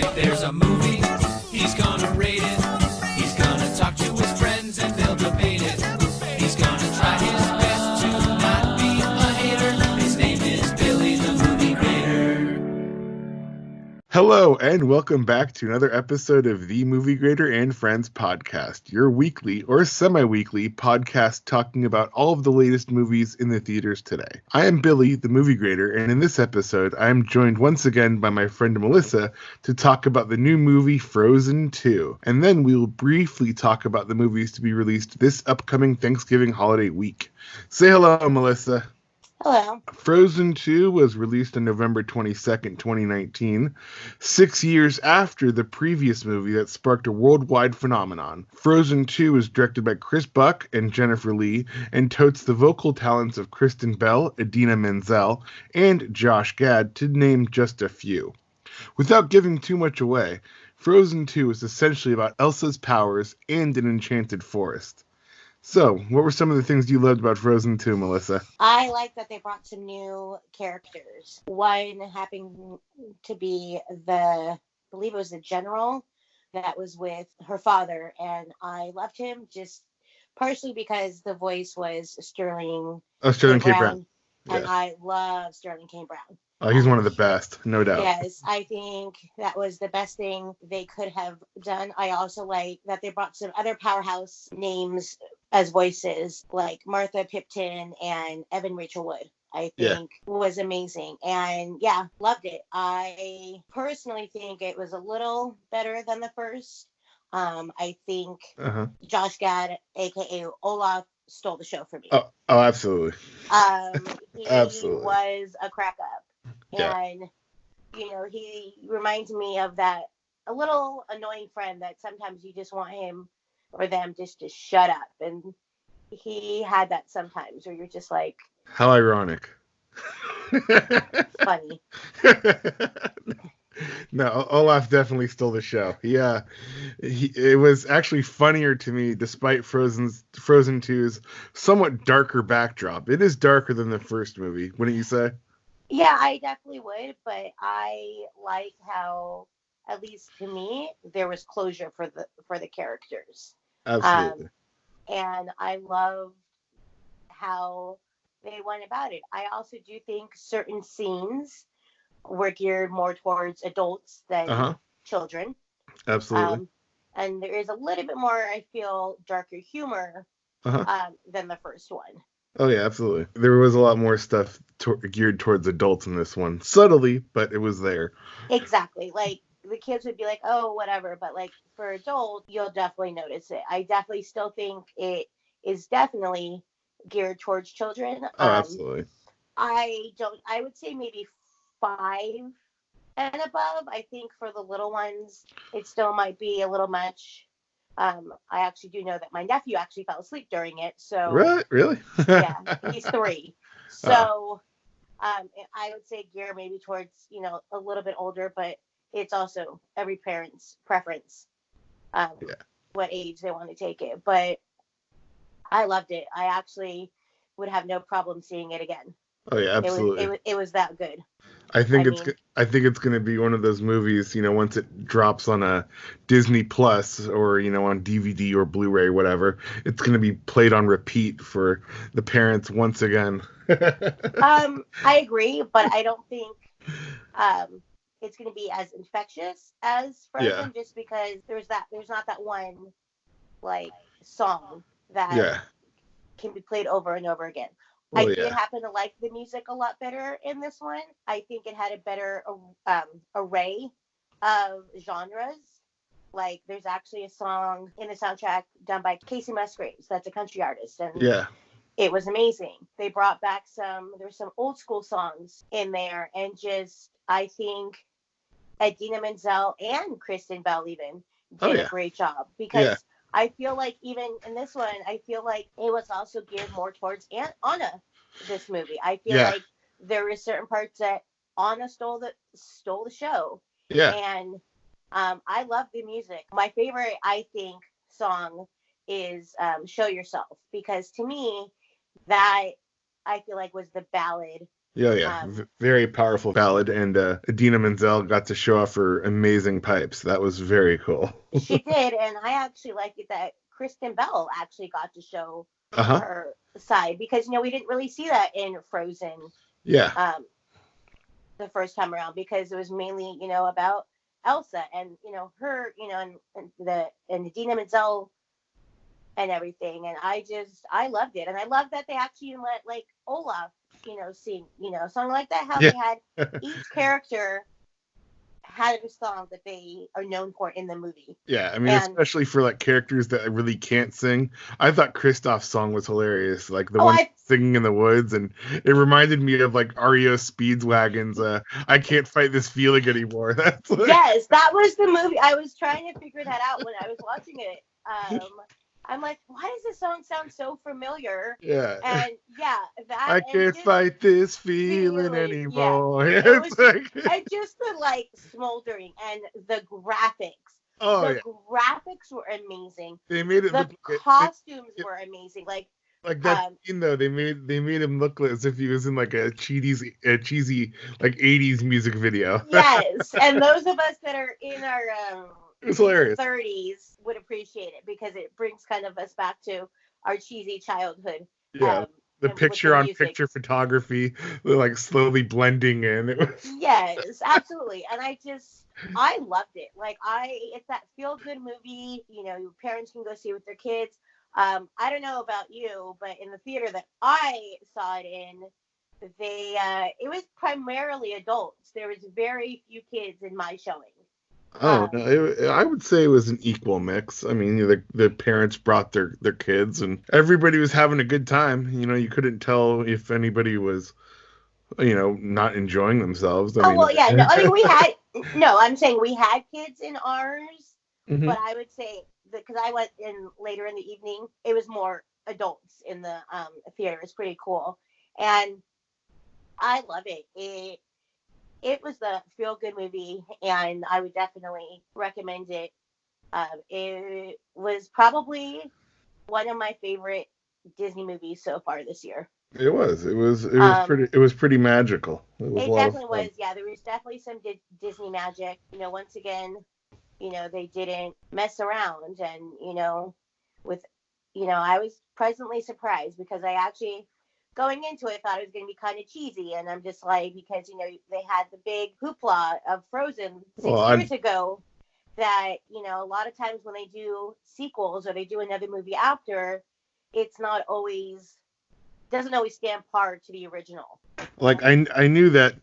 If there's a movie, he's gonna rate it. He's gonna talk to his friends and they'll debate it. He's gonna try his best to not be a hater. His name is Billy the Movie Grader. Hello, and welcome back to another episode of the Movie Grader and Friends podcast, your weekly or semi-weekly podcast talking about all of the latest movies in the theaters today. I am Billy, the Movie Grader, and in this episode, I am joined once again by my friend Melissa to talk about the new movie Frozen 2, and then we will briefly talk about the movies to be released this upcoming Thanksgiving holiday week. Say hello, Melissa. Hello. Frozen 2 was released on November 22nd, 2019, 6 years after the previous movie that sparked a worldwide phenomenon. Frozen 2 is directed by Chris Buck and Jennifer Lee and totes the vocal talents of Kristen Bell, Idina Menzel, and Josh Gad, to name just a few. Without giving too much away, Frozen 2 is essentially about Elsa's powers and an enchanted forest. So, what were some of the things you loved about Frozen 2, Melissa? I like that they brought some new characters. One happened to be I believe it was the general that was with her father, and I loved him just partially because the voice was Sterling Sterling K. Brown. And I love Sterling K. Brown. Oh, he's one of the best, no doubt. Yes, I think that was the best thing they could have done. I also like that they brought some other powerhouse names as voices, like Martha Pipton and Evan Rachel Wood. I think was amazing. And yeah, loved it. I personally think it was a little better than the first. I think Josh Gad, aka Olaf, stole the show for me. Oh, absolutely. He Absolutely. was a crack up. Yeah. And, he reminds me of that a little annoying friend that sometimes you just want him or them just to shut up. And he had that sometimes where you're just like... How ironic. Funny. No, Olaf definitely stole the show. Yeah. It was actually funnier to me, despite Frozen 2's somewhat darker backdrop. It is darker than the first movie, wouldn't you say? Yeah, I definitely would, but I like how, at least to me, there was closure for the characters. Absolutely. And I love how they went about it. I also do think certain scenes were geared more towards adults than children. Absolutely. And there is a little bit more, I feel, darker humor than the first one. Oh, yeah, absolutely. There was a lot more stuff geared towards adults in this one. Subtly, but it was there. Exactly. Like, the kids would be like, oh, whatever. But, like, for adults, you'll definitely notice it. I definitely still think it is definitely geared towards children. Oh, absolutely. I would say maybe 5 and above. I think for the little ones, it still might be a little much. I actually do know that my nephew actually fell asleep during it. So Really? Yeah, he's 3. So I would say gear maybe towards, a little bit older, but it's also every parent's preference, what age they want to take it. But I loved it. I actually would have no problem seeing it again. Oh yeah, absolutely. It was that good. I think it's going to be one of those movies, once it drops on a Disney Plus or, on DVD or Blu-ray, whatever, it's going to be played on repeat for the parents once again. I agree, but I don't think it's going to be as infectious as Frozen, just because there's not that one like song that can be played over and over again. I did happen to like the music a lot better in this one. I think it had a better array of genres. Like, there's actually a song in the soundtrack done by Casey Musgraves. That's a country artist. And it was amazing. They brought back there's some old school songs in there. And just, I think Idina Menzel and Kristen Bell even did a great job. Because I feel like even in this one, I feel like it was also geared more towards Anna, this movie. I feel like there were certain parts that Anna stole the show. Yeah. And I love the music. My favorite, I think, song is Show Yourself. Because to me, that I feel like was the ballad Yeah, yeah. Very powerful ballad, and Idina Menzel got to show off her amazing pipes. That was very cool. She did, and I actually like it that Kristen Bell actually got to show Uh-huh. her side, because we didn't really see that in Frozen Yeah. The first time around, because it was mainly about Elsa and her, and Idina Menzel and everything, and I loved it, and I love that they actually let like Olaf sing something like that, how Yeah. they had each character had a song that they are known for in the movie. Yeah, I mean, especially for like characters that really can't sing. I thought Kristoff's song was hilarious, like the one singing in the woods, and it reminded me of like REO Speedwagon's "I Can't Fight This Feeling Anymore." That's like... Yes, that was the movie. I was trying to figure that out when I was watching it. I'm like, why does this song sound so familiar? Yeah. And yeah, that I can't fight this feeling anymore. Yeah. It's like... and just the like smoldering and the graphics. Oh, the graphics were amazing. They made it. The costumes were amazing. Like that scene though, they made him look as if he was in like a cheesy like 80s music video. Yes, and those of us that are in our it's hilarious 30s would appreciate it, because it brings kind of us back to our cheesy childhood. Yeah, the picture-on-picture photography, like slowly blending in. It was... Yes, absolutely, and I loved it. Like it's that feel-good movie. Your parents can go see with their kids. I don't know about you, but in the theater that I saw it in, it was primarily adults. There was very few kids in my showing. Oh, no, I would say it was an equal mix. I mean, the parents brought their kids, and everybody was having a good time. You couldn't tell if anybody was, not enjoying themselves. I mean, we had I'm saying we had kids in ours, mm-hmm. but I would say that because I went in later in the evening, it was more adults in the theater. It's pretty cool, and I love it. It was the feel-good movie, and I would definitely recommend it. It was probably one of my favorite Disney movies so far this year. It was pretty magical. It definitely was. Yeah, there was definitely some Disney magic. Once again, they didn't mess around, and with I was pleasantly surprised, because I actually, going into it, thought it was going to be kind of cheesy, and I'm just like, because they had the big hoopla of Frozen 6 years ago, that a lot of times when they do sequels or they do another movie after, it's not always doesn't always stand par to the original. Like I knew that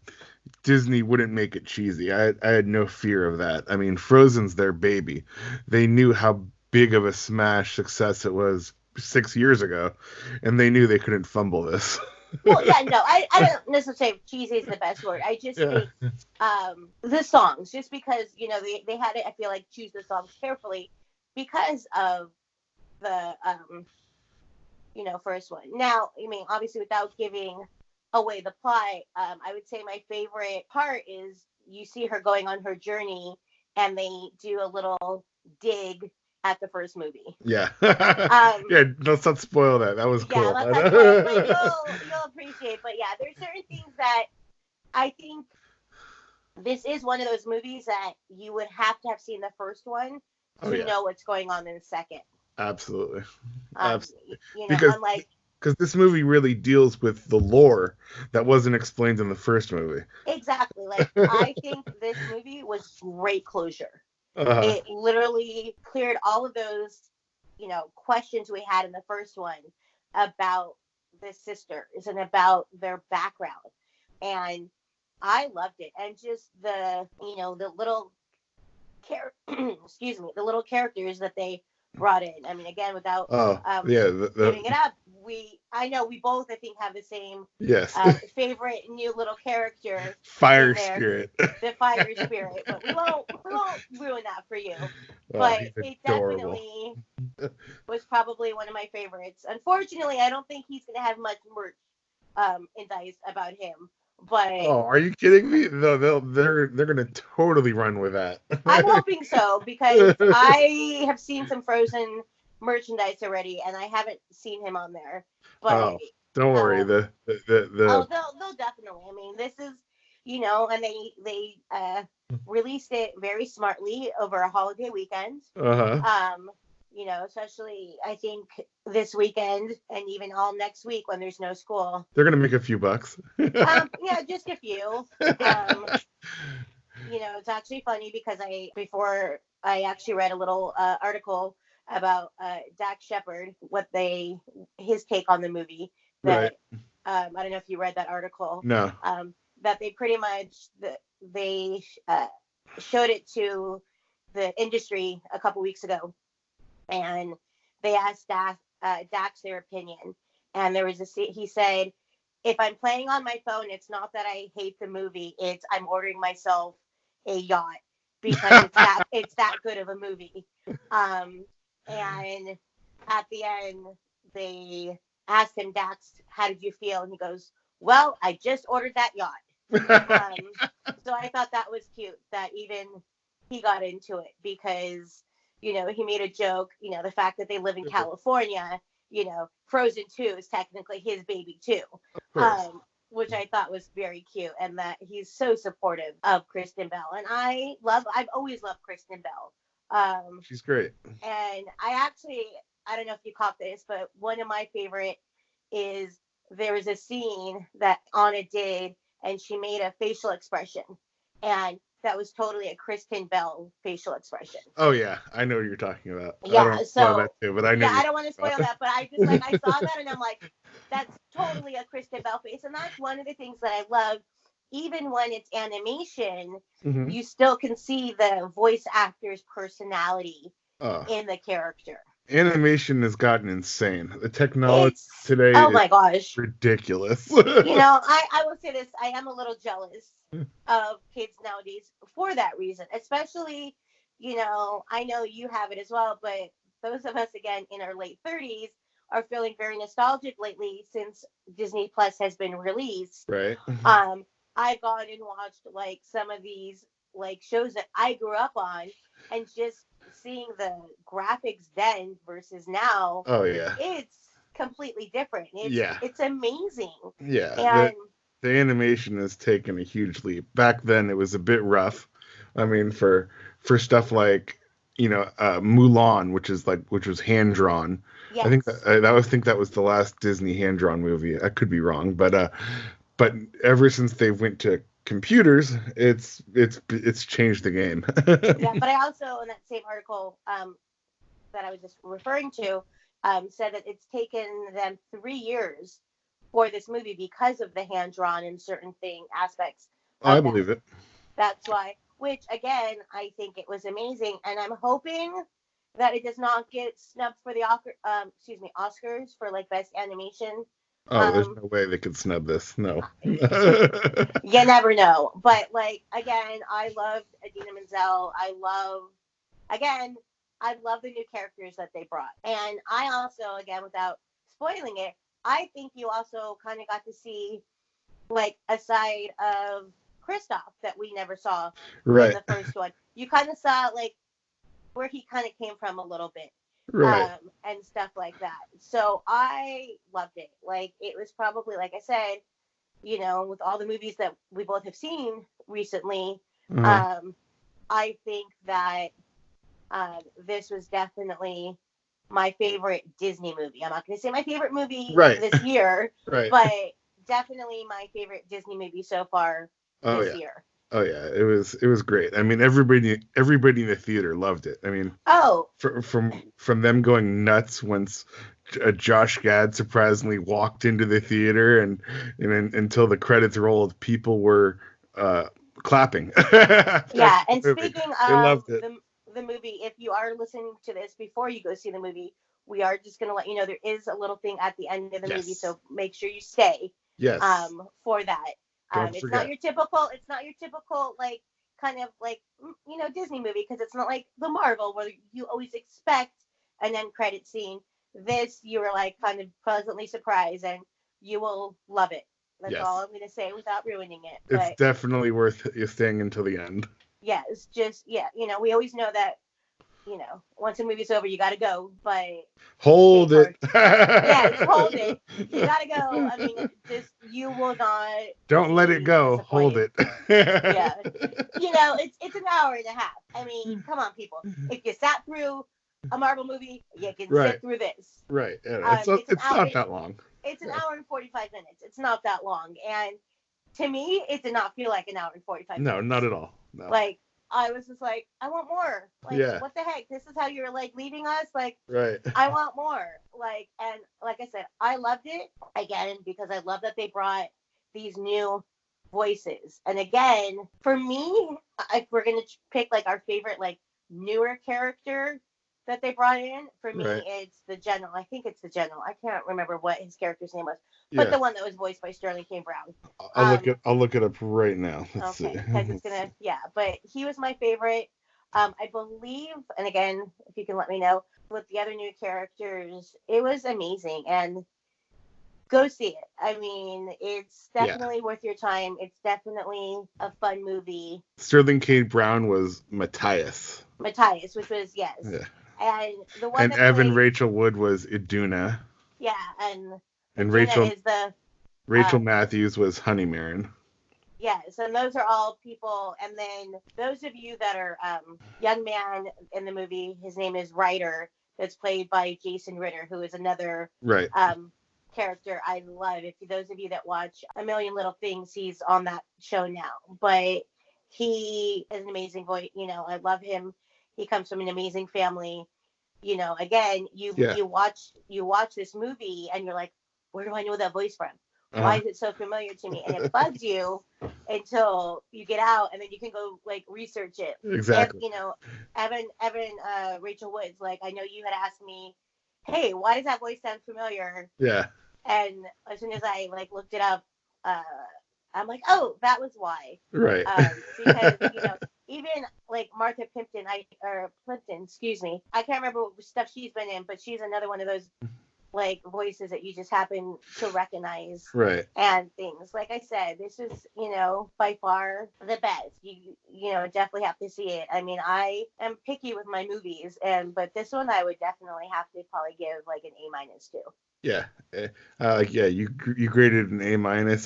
Disney wouldn't make it cheesy. I had no fear of that. I mean, Frozen's their baby. They knew how big of a smash success it was 6 years ago, and they knew they couldn't fumble this. Well, yeah, no, I don't necessarily say cheesy is the best word. I just think the songs, just because they had to, I feel like, choose the songs carefully because of the first one. Now, I mean, obviously, without giving away the plot, I would say my favorite part is you see her going on her journey, and they do a little dig at the first movie. Yeah. Yeah, let's not spoil that. That was cool. Yeah, let's not spoil it, but you'll appreciate. But yeah, there's certain things that I think this is one of those movies that you would have to have seen the first one to know what's going on in the second. Absolutely. Absolutely. Because this movie really deals with the lore that wasn't explained in the first movie. Exactly. Like, I think this movie was great closure. It literally cleared all of those, questions we had in the first one about the sisters and about their background. And I loved it. And just the little the little characters that they brought in. I mean, again, without giving it up, I know we both, I think, have the same favorite new little character. Fire Spirit. The Fire Spirit. But we won't ruin that for you. But it definitely was probably one of my favorites. Unfortunately, I don't think he's going to have much merch in Dice about him. But are you kidding me? No, they're gonna totally run with that. I'm hoping so, because I have seen some Frozen merchandise already, and I haven't seen him on there. But Don't worry. Oh, they'll definitely. I mean, this is, and they released it very smartly over a holiday weekend. Especially I think this weekend and even all next week when there's no school. They're gonna make a few bucks. Yeah, just a few. It's actually funny because before I actually read a little article about Dax Shepard, his take on the movie. That Right. I don't know if you read that article. No. That they pretty much they showed it to the industry a couple weeks ago, and they asked Dax their opinion, and he said, if I'm playing on my phone, it's not that I hate the movie, it's I'm ordering myself a yacht because it's that good of a movie. And at the end, they asked him, Dax, how did you feel? And he goes, well, I just ordered that yacht. So I thought that was cute that even he got into it because, he made a joke, the fact that they live in California, Frozen 2 is technically his baby too. Which I thought was very cute, and that he's so supportive of Kristen Bell. And I've always loved Kristen Bell. She's great. And I don't know if you caught this, but one of my favorite is there was a scene that Anna did, and she made a facial expression, and that was totally a Kristen Bell facial expression. Oh yeah, I know what you're talking about. Yeah, I don't know that too, but I know. Yeah, I don't want to spoil that, but I just I saw that and I'm like, that's totally a Kristen Bell face, and that's one of the things that I love. Even when it's animation, you still can see the voice actor's personality in the character. Animation has gotten insane. The technology today my gosh, ridiculous. I will say this, I am a little jealous of kids nowadays for that reason, especially, I know you have it as well, but those of us, again, in our late 30s are feeling very nostalgic lately since Disney Plus has been released. Right. I've gone and watched some of these shows that I grew up on, and just seeing the graphics then versus now. Oh yeah. It's completely different. It's amazing. Yeah. And the animation has taken a huge leap. Back then it was a bit rough. I mean, for stuff like, Mulan, which was hand drawn. Yes. I think that was the last Disney hand drawn movie. I could be wrong, but ever since they went to computers, it's changed the game. Yeah, but I also, in that same article that I was just referring to, said that it's taken them 3 years for this movie because of the hand drawn and certain aspects. I believe it. That's why. Which again, I think it was amazing, and I'm hoping that it does not get snubbed for the Oscars for best animation. Oh, there's no way they could snub this. No. You never know. But again, I loved Idina Menzel. I love the new characters that they brought. And I also, again, without spoiling it, I think you also kind of got to see a side of Kristoff that we never saw in the first one. You kind of saw where he kind of came from a little bit. Right. And stuff like that. So I loved it. It was probably, like I said, with all the movies that we both have seen recently, I think that this was definitely my favorite Disney movie. I'm not going to say my favorite movie this year, but definitely my favorite Disney movie so far this year. Oh yeah, it was great. I mean, everybody in the theater loved it. I mean, from them going nuts once Josh Gad surprisingly walked into the theater, and until the credits rolled, people were clapping. Yeah, and speaking of the movie, if you are listening to this before you go see the movie, we are just going to let you know there is a little thing at the end of the movie, so make sure you stay. Yes. For that. Don't it's forget. not your typical kind of Disney movie, because it's not like the Marvel where you always expect an end credit scene. This, you were kind of pleasantly surprised, and you will love it. That's all I'm going to say without ruining it. It's definitely worth you staying until the end. Yeah, it's just, we always know that once the movie's over, you got to go, but hold it. Yes, hold it. You got to go. I mean, just, you will not. Don't let it go. Hold it. Yeah. It's an hour and a half. I mean, come on, people. If you sat through a Marvel movie, you can sit through this. Right. It's not that long. It's an hour and 45 minutes. It's not that long. And to me, it did not feel like an hour and 45 minutes. No, not at all. No. Like, I was just like, I want more. Like, what the heck? This is how you're, like, leaving us? Like, I want more. Like, and like I said, I loved it, again, because I love that they brought these new voices. And again, for me, if we're going to pick, like, our favorite, like, newer character that they brought in, for me, it's the General. I think it's the General. I can't remember what his character's name was, but the one that was voiced by Sterling K. Brown. I'll look it up right now. Let's see. Because it's gonna, but he was my favorite. I believe, and again, if you can let me know, with the other new characters, it was amazing, and go see it. I mean, it's definitely worth your time. It's definitely a fun movie. Sterling K. Brown was Matthias, which was and the one and Evan Rachel Wood was Iduna. Yeah, and Rachel is the Rachel Matthews was Honeymarin. Yes, and those are all people. And then those of you that are young man in the movie, his name is Ryder, that's played by Jason Ritter, who is another character I love. If those of you that watch A Million Little Things, he's on that show now. But he is an amazing voice. I love him. He comes from an amazing family. Again, you watch this movie and you're like, where do I know that voice from? Why is it so familiar to me? And it bugs you until you get out, and then you can go, like, research it. Exactly. And, Evan Rachel Woods, like, I know you had asked me, hey, why does that voice sound familiar? Yeah. And as soon as I, like, looked it up, I'm like, oh, that was why. Right. Because, even, like, Martha Plimpton, excuse me, I can't remember what stuff she's been in, but she's another one of those, like, voices that you just happen to recognize. Right. And things. Like I said, this is, by far the best. You definitely have to see it. I mean, I am picky with my movies, but this one I would definitely have to probably give, like, an A- to. Yeah. You graded an A-.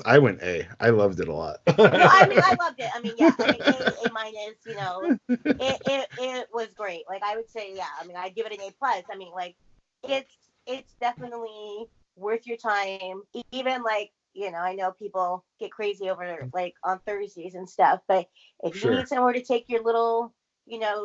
I went A. I loved it a lot. No, I mean, I loved it. I mean, yeah, I mean, A-, it was great. Like, I would say, I mean, I'd give it an A+. I mean, like, it's definitely worth your time. Even, like, I know people get crazy over, like, on Thursdays and stuff, but if you need somewhere to take your little,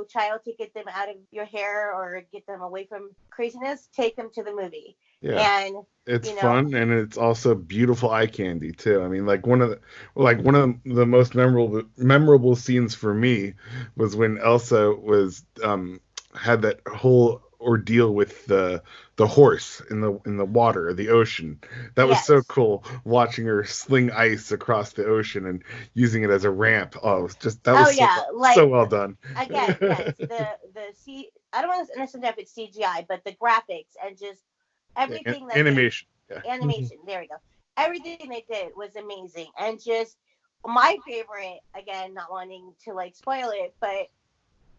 child to get them out of your hair or get them away from craziness, take them to the movie. Yeah. And it's fun, and it's also beautiful eye candy too. I mean, like one of the most memorable scenes for me was when Elsa was had that whole ordeal with the horse in the water, the ocean. That was so cool, watching her sling ice across the ocean and using it as a ramp. So well done. Again, yes, I don't want to understand if it's CGI, but the graphics and just everything animation. Animation. There we go. Everything they did was amazing, and just my favorite. Again, not wanting to, like, spoil it, but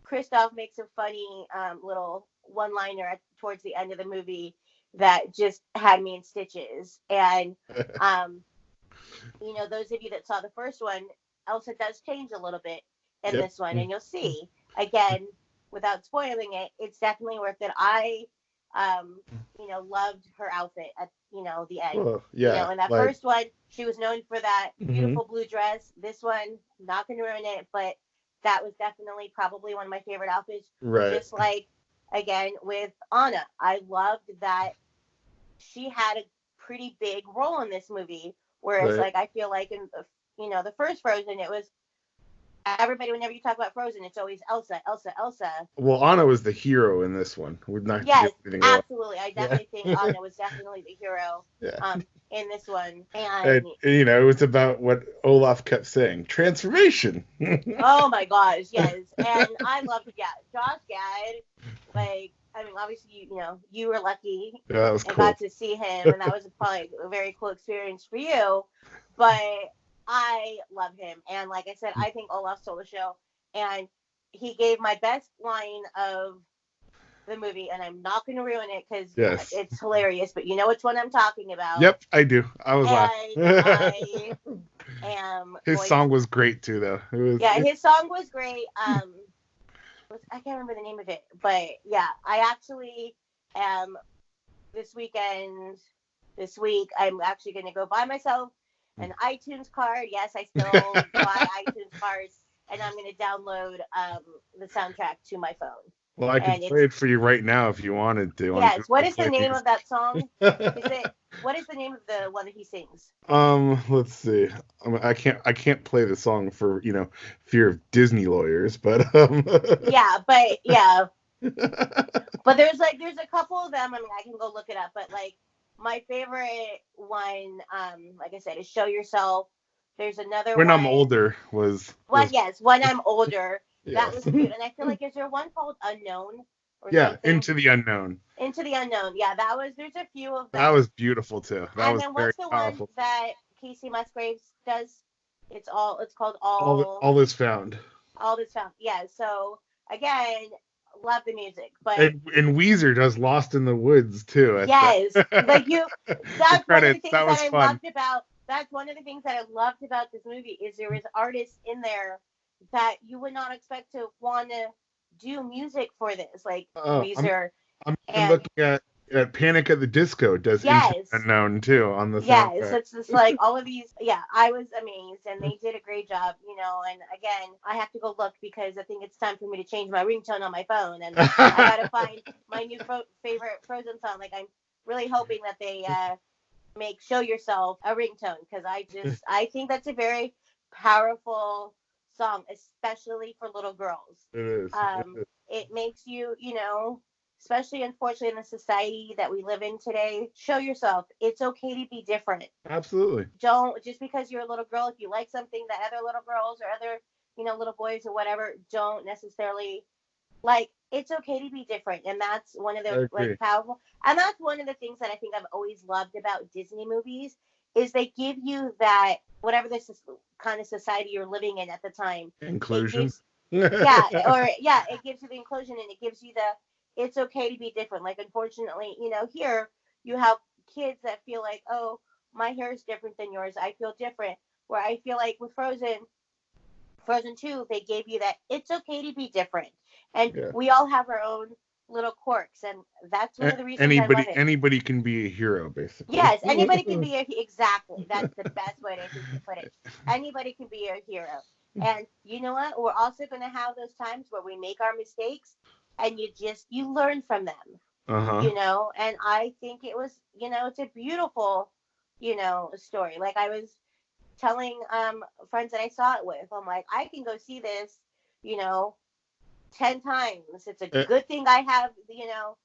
Kristoff makes a funny little one-liner towards the end of the movie that just had me in stitches. And those of you that saw the first one, Elsa does change a little bit in this one, and you'll see, again, without spoiling it, it's definitely worth it. I loved her outfit at the end. In that first one, she was known for that beautiful blue dress. This one, not gonna ruin it, but that was definitely probably one of my favorite outfits. Right. Just like, again, with Anna, I loved that she had a pretty big role in this movie. Whereas, like, I feel like in the first Frozen, it was everybody, whenever you talk about Frozen, it's always Elsa. Well, Anna was the hero in this one. Yes, absolutely. I definitely think Anna was definitely the hero in this one. And it was about what Olaf kept saying, transformation. Oh my gosh, yes. And I loved Josh Gad. Like, I mean, obviously, you were lucky that was cool. Got to see him, and that was probably a very cool experience for you. But I love him, and like I said, I think Olaf stole the show, and he gave my best line of the movie, and I'm not going to ruin it because Yes. it's hilarious, but you know which one I'm talking about. Yep, I do. I was And laughing. I am His song was great too, though. his song was great. I can't remember the name of it, but yeah, I actually am this week, I'm actually going to go buy myself an iTunes card. Yes, I still buy iTunes cards, and I'm going to download the soundtrack to my phone. Well, I could play it for you right now if you wanted to. Yes. What is the name of that song? What is the name of the one that he sings? Let's see. I can't play the song for fear of Disney lawyers, but Yeah, but there's a couple of them. I mean, I can go look it up, but like my favorite one, like I said, is Show Yourself. There's another When one. I'm Older was When I'm Older. Yes. That was cute, and I feel like is there one called Unknown? Yeah, Into the Unknown. Into the Unknown. Yeah, there's a few of them. That was beautiful too. And then what's the one that Casey Musgraves does? It's called All Is Found. All Is Found. Yeah. So again, love the music, but and Weezer does Lost in the Woods too. Yes, like that's one of the things that I loved about. That's one of the things that I loved about this movie is there was artists in there that you would not expect to want to do music for this, like Weezer. I'm looking at Panic at the Disco does Into the Unknown too on the soundtrack. Yes, it's just like all of these. Yeah, I was amazed, and they did a great job, And again, I have to go look because I think it's time for me to change my ringtone on my phone, and I gotta find my new favorite Frozen song. Like I'm really hoping that they make Show Yourself a ringtone because I think that's a very powerful song, especially for little girls. It is. It makes you, especially unfortunately in the society that we live in today, show yourself. It's okay to be different. Absolutely. Don't, just because you're a little girl, if you like something that other little girls or other, little boys or whatever don't necessarily like, it's okay to be different. And that's one of the powerful, and that's one of the things that I think I've always loved about Disney movies is they give you that, whatever this kind of society you're living in at the time. Inclusion. It gives you the inclusion, and it gives you it's okay to be different. Like, unfortunately, here you have kids that feel like, oh, my hair is different than yours. I feel different. Where I feel like with Frozen 2, they gave you that it's okay to be different. And we all have our own little quirks, and that's one of the reasons I love it. Anybody can be a hero, basically. Yes, anybody can be exactly. That's the best way to put it. Anybody can be a hero. And you know what? We're also going to have those times where we make our mistakes, and you learn from them. Uh-huh. And I think it was, it's a beautiful, story. Like I was telling friends that I saw it with, I'm like, I can go see this, 10 times. It's a good thing I have,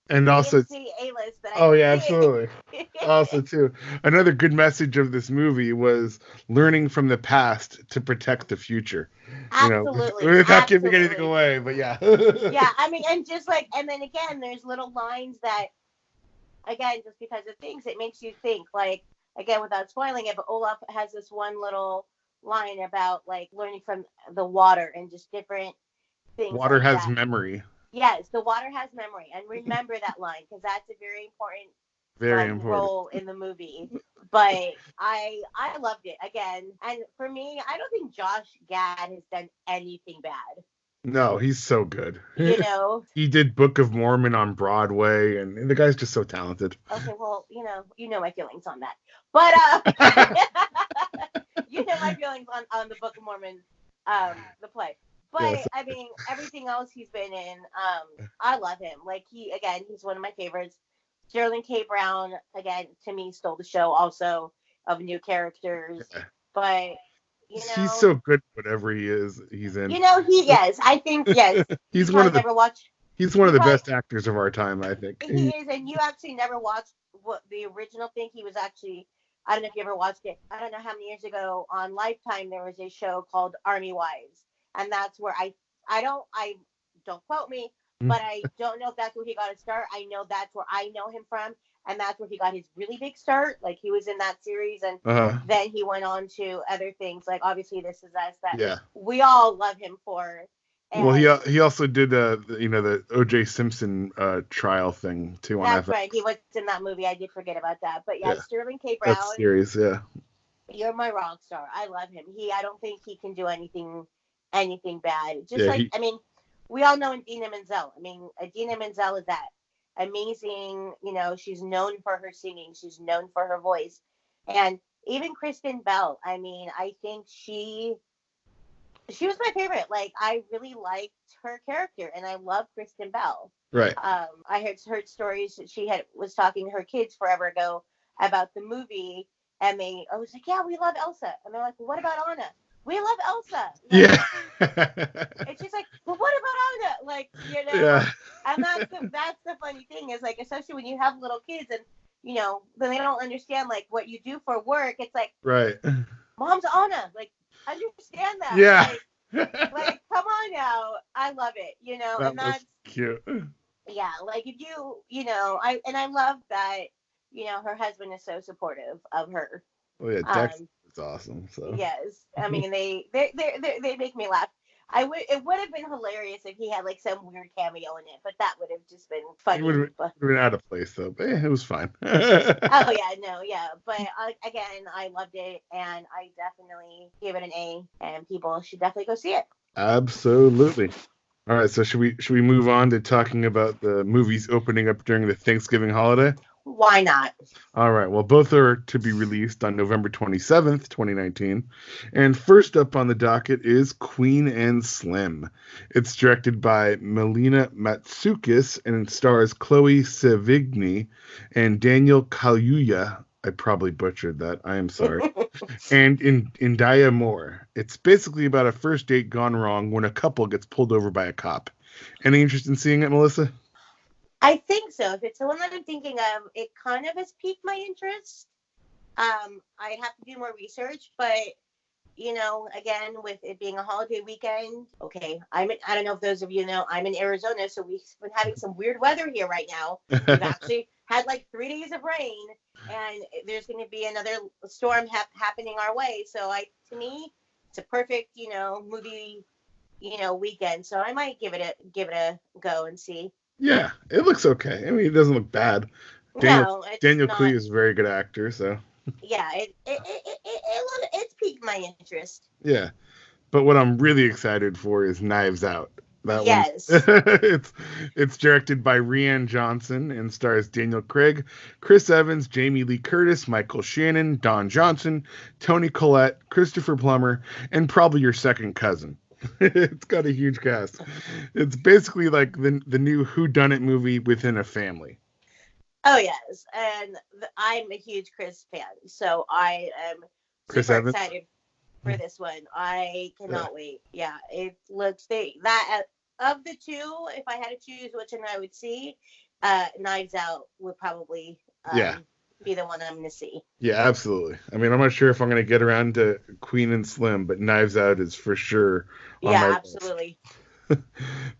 and also A-list that absolutely. Also too, another good message of this movie was learning from the past to protect the future. Absolutely. Without giving anything away, but yeah. Yeah, I mean, and just like, and then again, there's little lines that, again, just because of things, it makes you think, like, again, without spoiling it, but Olaf has this one little line about like learning from the water and just different things. Water has memory. Yes, the water has memory, and remember that line because that's a very important role in the movie. But I loved it again, and for me, I don't think Josh Gad has done anything bad. No, he's so good. He did Book of Mormon on Broadway, and the guy's just so talented. Okay, well, you know my feelings on that, but you know my feelings on the Book of Mormon, the play. But yes. I mean, everything else he's been in, I love him. Like he's one of my favorites. Sterling K. Brown, again, to me, stole the show also of new characters. Yeah. But he's so good whatever he's in. I think yes. He's one of the best actors of our time, I think. He is, and you actually never watched what the original thing. He was actually, I don't know if you ever watched it. I don't know how many years ago on Lifetime there was a show called Army Wives. And that's where I don't quote me, but I don't know if that's where he got his start. I know that's where I know him from, and that's where he got his really big start. Like he was in that series, and then he went on to other things. Like obviously This Is Us, that we all love him for. And Well, he also did the O.J. Simpson trial thing too on that's FX. right. He was in that movie. I did forget about that. But yeah, Yeah, Sterling K. that's Brown, serious. Yeah, you're my rock star. I love him. I don't think he can do anything bad. Just yeah. like, I mean, we all know Idina Menzel. I mean, Idina Menzel is that amazing. She's known for her singing. She's known for her voice, and even Kristen Bell. I mean, I think she was my favorite. Like, I really liked her character, and I love Kristen Bell. Right. I had heard stories that she was talking to her kids forever ago about the movie, and I was like, yeah, we love Elsa, and they're like, well, what about Anna? We love Elsa. Like, Yeah. and she's like, well, what about Anna? Like, Yeah. and that's the funny thing is, like, especially when you have little kids and then they don't understand like what you do for work. It's like, Right. Mom's Anna, like, understand that. Yeah. Like, come on now. I love it, and that's cute. yeah, like if I love that, her husband is so supportive of her. Oh yeah, Dex is awesome. So Yes, I mean they make me laugh. It would have been hilarious if he had like some weird cameo in it, but that would have just been funny. it would have been out of place though, but it was fine. Oh yeah, no, yeah, but again, I loved it, and I definitely gave it an A, and people should definitely go see it. Absolutely. All right, so should we move on to talking about the movies opening up during the Thanksgiving holiday? Why not? All right, well, both are to be released on November 27th, 2019. And first up on the docket is Queen and Slim. It's directed by Melina Matsoukas and stars Chloe Sevigny and Daniel Kaluuya. I probably butchered that. I am sorry. And Indaya Moore. It's basically about a first date gone wrong when a couple gets pulled over by a cop. Any interest in seeing it, Melissa? I think so. If it's the one that I'm thinking of, it kind of has piqued my interest. I'd have to do more research, but again, with it being a holiday weekend, okay. I don't know if those of you know, I'm in Arizona, so we've been having some weird weather here right now. We've actually had like 3 days of rain, and there's going to be another storm happening our way. So to me, it's a perfect, movie, weekend. So I might give it a go and see. Yeah, it looks okay. I mean, it doesn't look bad. Daniel Kaluuya is a very good actor, so. Yeah, it's piqued my interest. Yeah, but what I'm really excited for is Knives Out. Yes. It's directed by Rian Johnson and stars Daniel Craig, Chris Evans, Jamie Lee Curtis, Michael Shannon, Don Johnson, Toni Collette, Christopher Plummer, and probably your second cousin. It's got a huge cast. It's basically like the new whodunit movie within a family. Oh yes, and I'm a huge Chris fan, so I am super excited for this one. I cannot wait. Yeah, it looks that of the two, if I had to choose which one I would see, Knives Out would probably be the one I'm going to see. Yeah, absolutely. I mean, I'm not sure if I'm going to get around to Queen and Slim, but Knives Out is for sure on my absolutely.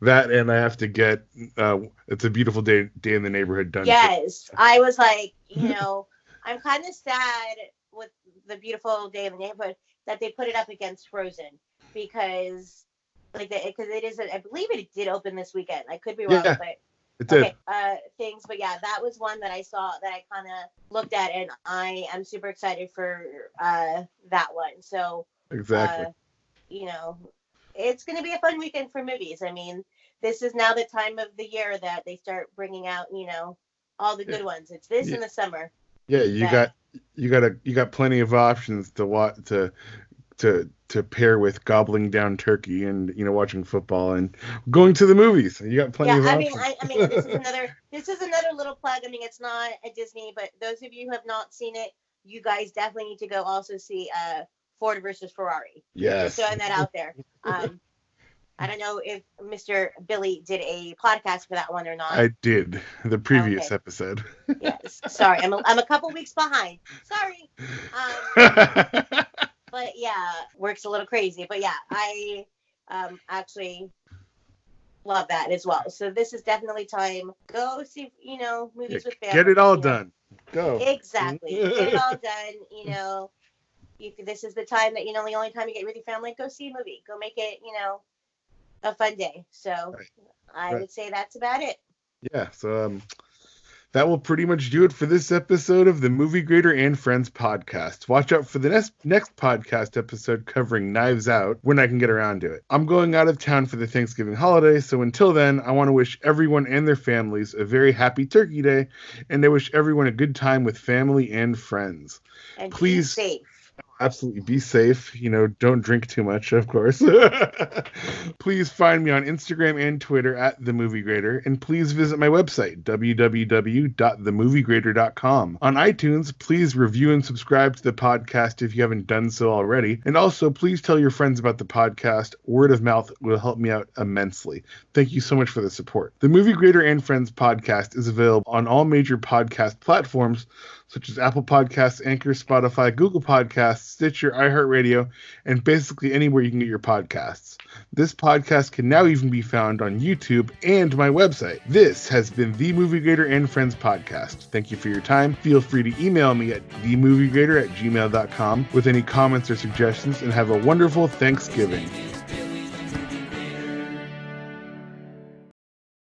That, and I have to get It's a Beautiful Day in the Neighborhood done. Yes, I was like, I'm kind of sad with the Beautiful Day in the Neighborhood that they put it up against Frozen because it is. I believe it did open this weekend. I could be wrong, but it did. Okay, but yeah, that was one that I saw that I kind of looked at, and I am super excited for that one. So exactly, it's going to be a fun weekend for movies. I mean, this is now the time of the year that they start bringing out, all the good ones. It's this in the summer. Yeah, you got plenty of options to watch to pair with gobbling down turkey and watching football and going to the movies. You got plenty of options. I mean, this is another little plug. I mean, it's not a Disney, but those of you who have not seen it, you guys definitely need to go also see Ford versus Ferrari. Yes. Just throwing that out there. I don't know if Mr. Billy did a podcast for that one or not. I did, the previous episode. Yes. Sorry, I'm a couple weeks behind. Sorry. But yeah, work's a little crazy. But yeah, I actually love that as well. So this is definitely time. Go see, movies with family. Get it all done. Go. Exactly. Get it all done. If this is the time that, the only time you get with your family, go see a movie. Go make it, a fun day. So I would say that's about it. Yeah. So that will pretty much do it for this episode of the Movie Grader and Friends podcast. Watch out for the next podcast episode covering Knives Out when I can get around to it. I'm going out of town for the Thanksgiving holiday, so until then, I want to wish everyone and their families a very happy Turkey Day, and I wish everyone a good time with family and friends. And please be safe. Absolutely be safe. Don't drink too much, of course. Please find me on Instagram and Twitter at The Movie Grader, and please visit my website, www.themoviegrader.com. On iTunes, please review and subscribe to the podcast if you haven't done so already, and also please tell your friends about the podcast. Word of mouth will help me out immensely. Thank you so much for the support. The Movie Grader and Friends podcast is available on all major podcast platforms, such as Apple Podcasts, Anchor, Spotify, Google Podcasts, Stitcher, iHeartRadio, and basically anywhere you can get your podcasts. This podcast can now even be found on YouTube and my website. This has been the Movie Grader and Friends podcast. Thank you for your time. Feel free to email me at themoviegrader@gmail.com with any comments or suggestions, and have a wonderful Thanksgiving.